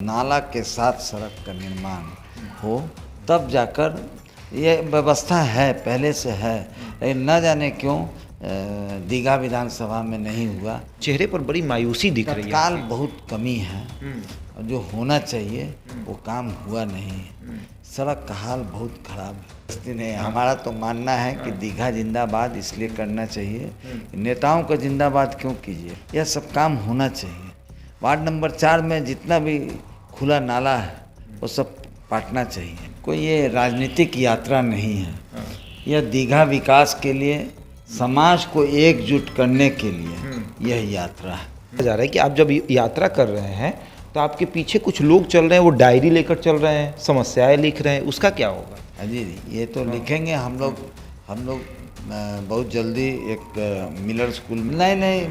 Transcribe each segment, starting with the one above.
नाला के साथ सड़क का निर्माण हो तब जाकर ये व्यवस्था है, पहले से है, लेकिन न जाने क्यों दीघा विधानसभा में नहीं हुआ। चेहरे पर बड़ी मायूसी दिख रही है। तत्काल बहुत कमी है और जो होना चाहिए वो काम हुआ नहीं। सड़क का हाल बहुत खराब है। नहीं, हमारा तो मानना है कि दीघा जिंदाबाद इसलिए करना चाहिए, नेताओं का जिंदाबाद क्यों कीजिए, यह सब काम होना चाहिए। वार्ड नंबर 4 में जितना भी खुला नाला है वो सब पाटना चाहिए। कोई ये राजनीतिक यात्रा नहीं है, यह दीघा विकास के लिए, समाज को एकजुट करने के लिए यह यात्रा है। जा रहा है कि आप जब यात्रा कर रहे हैं तो आपके पीछे कुछ लोग चल रहे हैं, वो डायरी लेकर चल रहे हैं, समस्याएं लिख रहे हैं, उसका क्या होगा? जी ये तो लिखेंगे हम लोग बहुत जल्दी एक मिलर स्कूल में। नहीं,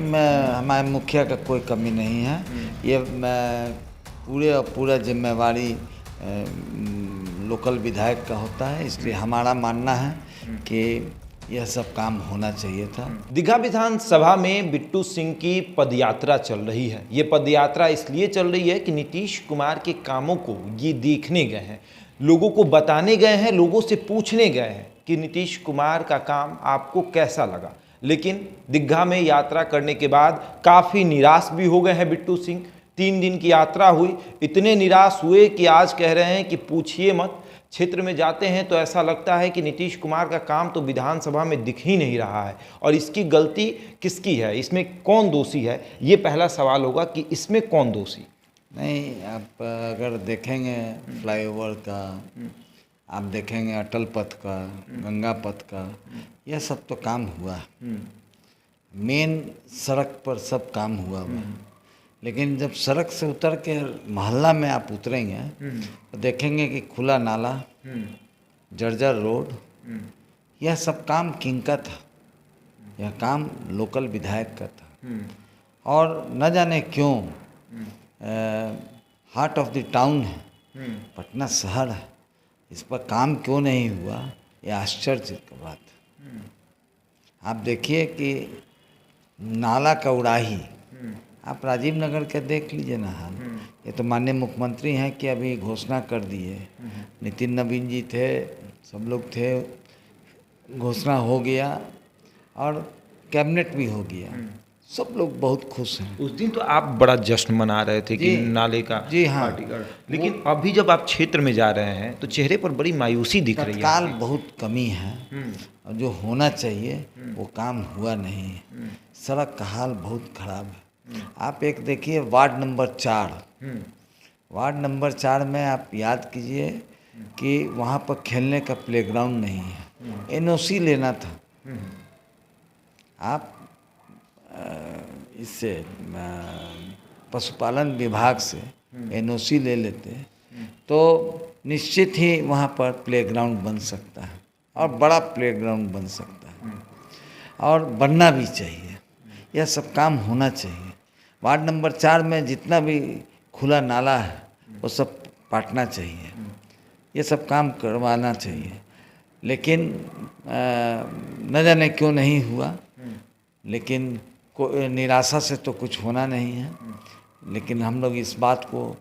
हमारे मुखिया का कोई कमी नहीं है। ये पूरा जिम्मेवारी लोकल विधायक का होता है, इसलिए हमारा मानना है कि यह सब काम होना चाहिए था। दीघा विधानसभा में बिट्टू सिंह की पदयात्रा चल रही है। ये पदयात्रा इसलिए चल रही है कि नीतीश कुमार के कामों को ये देखने गए हैं, लोगों को बताने गए हैं, लोगों से पूछने गए हैं कि नीतीश कुमार का काम आपको कैसा लगा। लेकिन दीघा में यात्रा करने के बाद काफ़ी निराश भी हो गए हैं बिट्टू सिंह। 3 दिन की यात्रा हुई, इतने निराश हुए कि आज कह रहे हैं कि पूछिए मत। क्षेत्र में जाते हैं तो ऐसा लगता है कि नीतीश कुमार का काम तो विधानसभा में दिख ही नहीं रहा है, और इसकी गलती किसकी है, इसमें कौन दोषी है, ये पहला सवाल होगा कि इसमें कौन दोषी। नहीं, आप अगर देखेंगे फ्लाईओवर का, आप देखेंगे अटल पथ का, गंगा पथ का, यह सब तो काम हुआ। मेन सड़क पर सब काम हुआ हुआ, लेकिन जब सड़क से उतर के मोहल्ला में आप उतरेंगे तो देखेंगे कि खुला नाला, जर्जर रोड, यह सब काम किनका था? यह काम लोकल विधायक का था। और न जाने क्यों हार्ट ऑफ द टाउन है, पटना शहर है, इस पर काम क्यों नहीं हुआ, यह आश्चर्य की बात है। आप देखिए कि नाला का उड़ाही, आप राजीव नगर के देख लीजिए ना हाल। ये तो माननीय मुख्यमंत्री हैं कि अभी घोषणा कर दिए, नितिन नवीन जी थे, सब लोग थे, घोषणा हो गया और कैबिनेट भी हो गया, सब लोग बहुत खुश हैं। उस दिन तो आप बड़ा जश्न मना रहे थे कि नाले का। जी हाँ, लेकिन अभी जब आप क्षेत्र में जा रहे हैं तो चेहरे पर बड़ी मायूसी दिख रही है। तत्काल बहुत कमी है और जो होना चाहिए वो काम हुआ नहीं। सड़क का हाल बहुत खराब है। आप एक देखिए वार्ड नंबर 4 में आप याद कीजिए कि वहाँ पर खेलने का प्लेग्राउंड नहीं है, एनओसी लेना था। आप इससे पशुपालन विभाग से एनओसी ले लेते तो निश्चित ही वहाँ पर प्लेग्राउंड बन सकता है और बड़ा प्लेग्राउंड बन सकता है, और बनना भी चाहिए। यह सब काम होना चाहिए। वार्ड नंबर 4 में जितना भी खुला नाला है वो सब पाटना चाहिए, ये सब काम करवाना चाहिए। लेकिन न जाने क्यों नहीं हुआ, लेकिन निराशा से तो कुछ होना नहीं है। लेकिन हम लोग इस बात को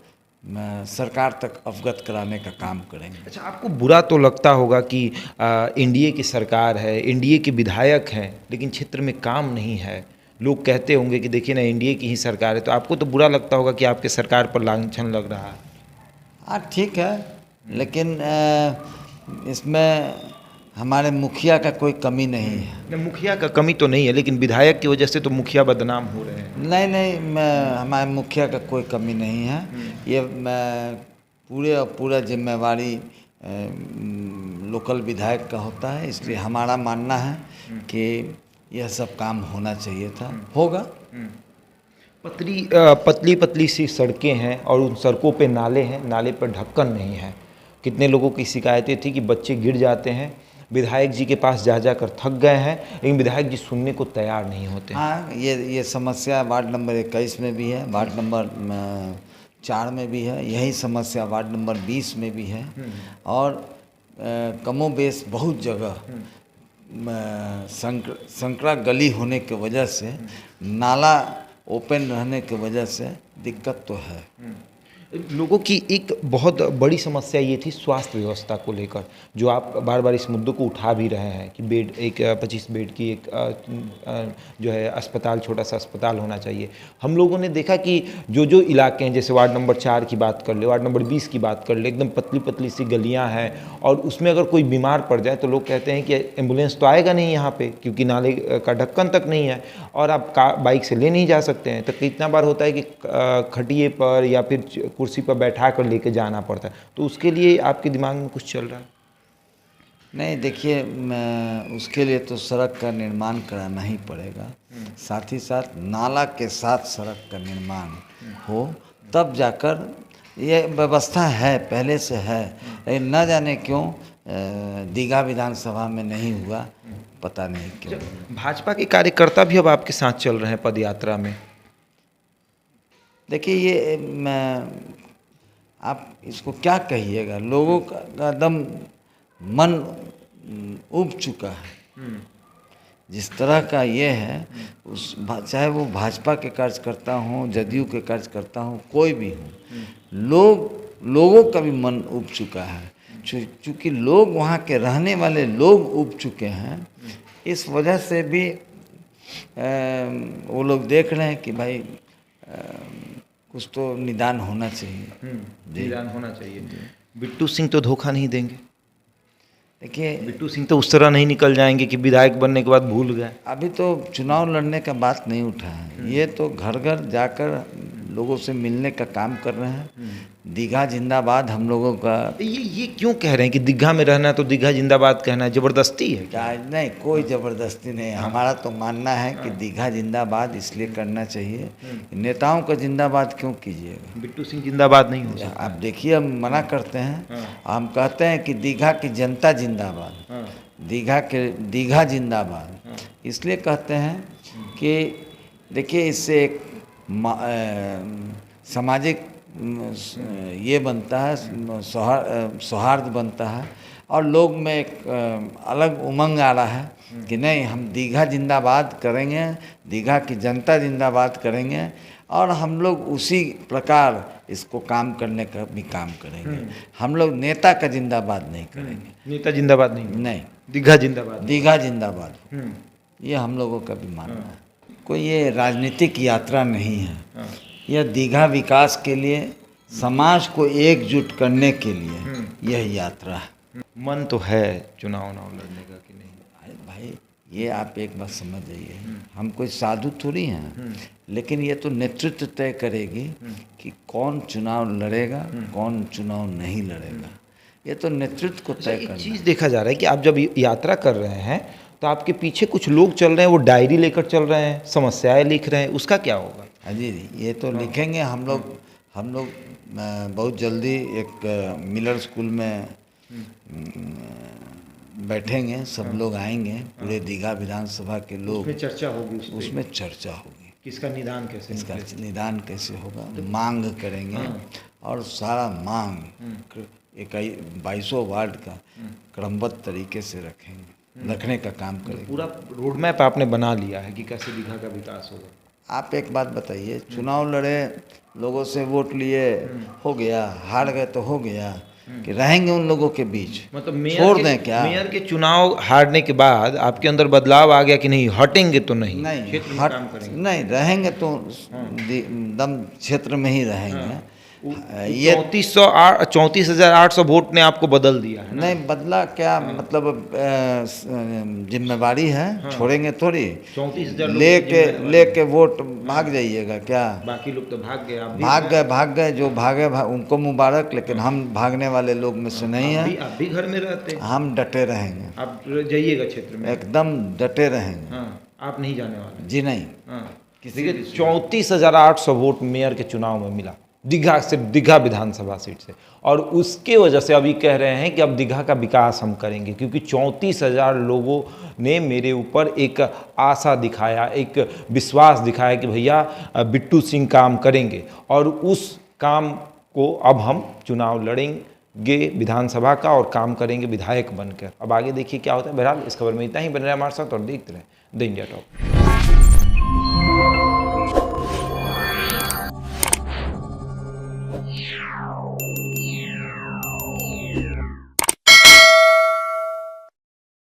सरकार तक अवगत कराने का काम करेंगे। अच्छा, आपको बुरा तो लगता होगा कि एनडीए की सरकार है, एनडीए के विधायक हैं, लेकिन क्षेत्र में काम नहीं है। लोग कहते होंगे कि देखिए ना, एनडीए की ही सरकार है, तो आपको तो बुरा लगता होगा कि आपके सरकार पर लांछन लग रहा है। हाँ ठीक है, लेकिन इसमें हमारे मुखिया का कोई कमी नहीं है। मुखिया का कमी तो नहीं है, लेकिन विधायक की वजह से तो मुखिया बदनाम हो रहे हैं। नहीं, हमारे मुखिया का कोई कमी नहीं है। ये पूरा जिम्मेवारी लोकल विधायक का होता है, इसलिए हमारा मानना है कि यह सब काम होना चाहिए था, होगा। पतली पतली सी सड़कें हैं और उन सड़कों पे नाले हैं, नाले पर ढक्कन नहीं है। कितने लोगों की शिकायतें थी कि बच्चे गिर जाते हैं। विधायक जी के पास जा कर थक गए हैं, लेकिन विधायक जी सुनने को तैयार नहीं होते। हाँ, ये समस्या वार्ड नंबर 21 में भी है, वार्ड नंबर 4 में भी है, यही समस्या वार्ड नंबर 20 में भी है, और कमोबेश बहुत जगह संकरा गली होने की वजह से, नाला ओपन रहने की वजह से दिक्कत तो है। लोगों की एक बहुत बड़ी समस्या ये थी स्वास्थ्य व्यवस्था को लेकर, जो आप बार बार इस मुद्दे को उठा भी रहे हैं कि बेड एक 25 बेड की एक जो है अस्पताल, छोटा सा अस्पताल होना चाहिए। हम लोगों ने देखा कि जो इलाके हैं, जैसे वार्ड नंबर 4 की बात कर ले, वार्ड नंबर 20 की बात कर ले, एकदम पतली पतली सी गलियां हैं और उसमें अगर कोई बीमार पड़ जाए तो लोग कहते हैं कि एम्बुलेंस तो आएगा नहीं यहाँ पे, क्योंकि नाले का ढक्कन तक नहीं है और आप बाइक से ले नहीं जा सकते हैं। तो कितना बार होता है कि खटिए पर या फिर कुर्सी पर बैठा कर लेके जाना पड़ता है। तो उसके लिए आपके दिमाग में कुछ चल रहा है? नहीं, देखिए, उसके लिए तो सड़क का निर्माण कराना ही पड़ेगा, साथ ही साथ नाला के साथ सड़क का निर्माण हो, तब जाकर ये व्यवस्था है, पहले से है, लेकिन न जाने क्यों दीघा विधानसभा में नहीं हुआ, पता नहीं क्यों। भाजपा के कार्यकर्ता भी अब आपके साथ चल रहे हैं पद यात्रा में। देखिए, ये आप इसको क्या कहिएगा, लोगों का एकदम मन उब चुका है। जिस तरह का ये है, चाहे वो भाजपा के कार्यकर्ता हों, जदयू के कार्यकर्ता हों, कोई भी हो, लोगों का भी मन उब चुका है। चूँकि लोग, वहाँ के रहने वाले लोग उब चुके हैं, इस वजह से भी वो लोग देख रहे हैं कि भाई कुछ तो निदान होना चाहिए। निदान होना चाहिए। बिट्टू सिंह तो धोखा नहीं देंगे। देखिए, बिट्टू सिंह तो उस तरह नहीं निकल जाएंगे कि विधायक बनने के बाद भूल गए। अभी तो चुनाव लड़ने का बात नहीं उठा है, ये तो घर घर जाकर लोगों से मिलने का काम कर रहे हैं। दीघा जिंदाबाद हम लोगों का। ये क्यों कह रहे हैं कि दीघा में रहना है तो दीघा जिंदाबाद कहना है? जबरदस्ती है क्या? नहीं, कोई जबरदस्ती नहीं है। हमारा तो मानना है कि दीघा जिंदाबाद इसलिए करना चाहिए, नेताओं का जिंदाबाद क्यों कीजिएगा? बिट्टू सिंह जिंदाबाद नहीं हो सकता। आप देखिए, हम मना करते हैं, हम कहते हैं कि दीघा की जनता जिंदाबाद, दीघा जिंदाबाद इसलिए कहते हैं कि देखिए, इससे एक सामाजिक ये बनता है, सौहार्द बनता है और लोग में एक अलग उमंग आ रहा है कि नहीं, हम दीघा जिंदाबाद करेंगे, दीघा की जनता जिंदाबाद करेंगे और हम लोग उसी प्रकार इसको काम करने का भी काम करेंगे। हम लोग नेता का जिंदाबाद नहीं करेंगे। नेता जिंदाबाद नहीं, दीघा जिंदाबाद, दीघा जिंदाबाद, ये हम लोगों का भी मानना है। कोई ये राजनीतिक यात्रा नहीं है, यह दीघा विकास के लिए, समाज को एकजुट करने के लिए यह यात्रा है। मन तो है चुनाव लड़ने का कि नहीं? अरे भाई, ये आप एक बात समझ जाइए, हम कोई साधु थोड़ी हैं, लेकिन ये तो नेतृत्व तय करेगी कि कौन चुनाव लड़ेगा, कौन चुनाव नहीं लड़ेगा। ये तो नेतृत्व को तय करना। एक चीज़ देखा जा रहा है कि आप जब यात्रा कर रहे हैं तो आपके पीछे कुछ लोग चल रहे हैं, वो डायरी लेकर चल रहे हैं, समस्याएं लिख रहे हैं, उसका क्या होगा? जी, ये तो लिखेंगे हम लोग बहुत जल्दी एक मिलर स्कूल में बैठेंगे, सब लोग आएंगे, पूरे दीघा विधानसभा के लोग, उसमें चर्चा होगी, उसमें चर्चा होगी, किसका निदान कैसे, इसका निदान कैसे होगा, मांग करेंगे और सारा मांग 22 वार्ड का क्रमबद्ध तरीके से रखने का काम करेंगे। पूरा रोड मैप आपने बना लिया है कि कैसे दीघा का विकास होगा। आप एक बात बताइए, चुनाव लड़े, लोगों से वोट लिए, हो गया, हार गए तो हो गया, कि रहेंगे उन लोगों के बीच, मतलब छोड़ दें क्या? मेयर के चुनाव हारने के बाद आपके अंदर बदलाव आ गया कि नहीं, हटेंगे तो नहीं, नहीं रहेंगे तो दम क्षेत्र में ही रहेंगे। ये 34,800 वोट ने आपको बदल दिया है। नहीं बदला क्या, मतलब जिम्मेवारी है, छोड़ेंगे थोड़ी। 34,000 लेके वोट भाग जाइएगा क्या? बाकी लोग तो भाग गए, जो भागे उनको मुबारक, लेकिन हम भागने वाले लोग में से नहीं है। आप भी घर में रहते हैं। हम डटे रहेंगे। आप जाइएगा क्षेत्र में, एकदम डटे रहेंगे। आप नहीं जाने वाले? जी नहीं। किसी 34,800 वोट मेयर के चुनाव में मिला दीघा विधानसभा सीट से, और उसके वजह से अभी कह रहे हैं कि अब दीघा का विकास हम करेंगे, क्योंकि 34,000 लोगों ने मेरे ऊपर एक आशा दिखाया, एक विश्वास दिखाया कि भैया बिट्टू सिंह काम करेंगे, और उस काम को अब हम चुनाव लड़ेंगे विधानसभा का और काम करेंगे विधायक बनकर। अब आगे देखिए क्या होता है। बहरहाल इस खबर में इतना ही। बन रहे हमारे साथ और देखते रहें द इंडिया टॉप। चाहिए।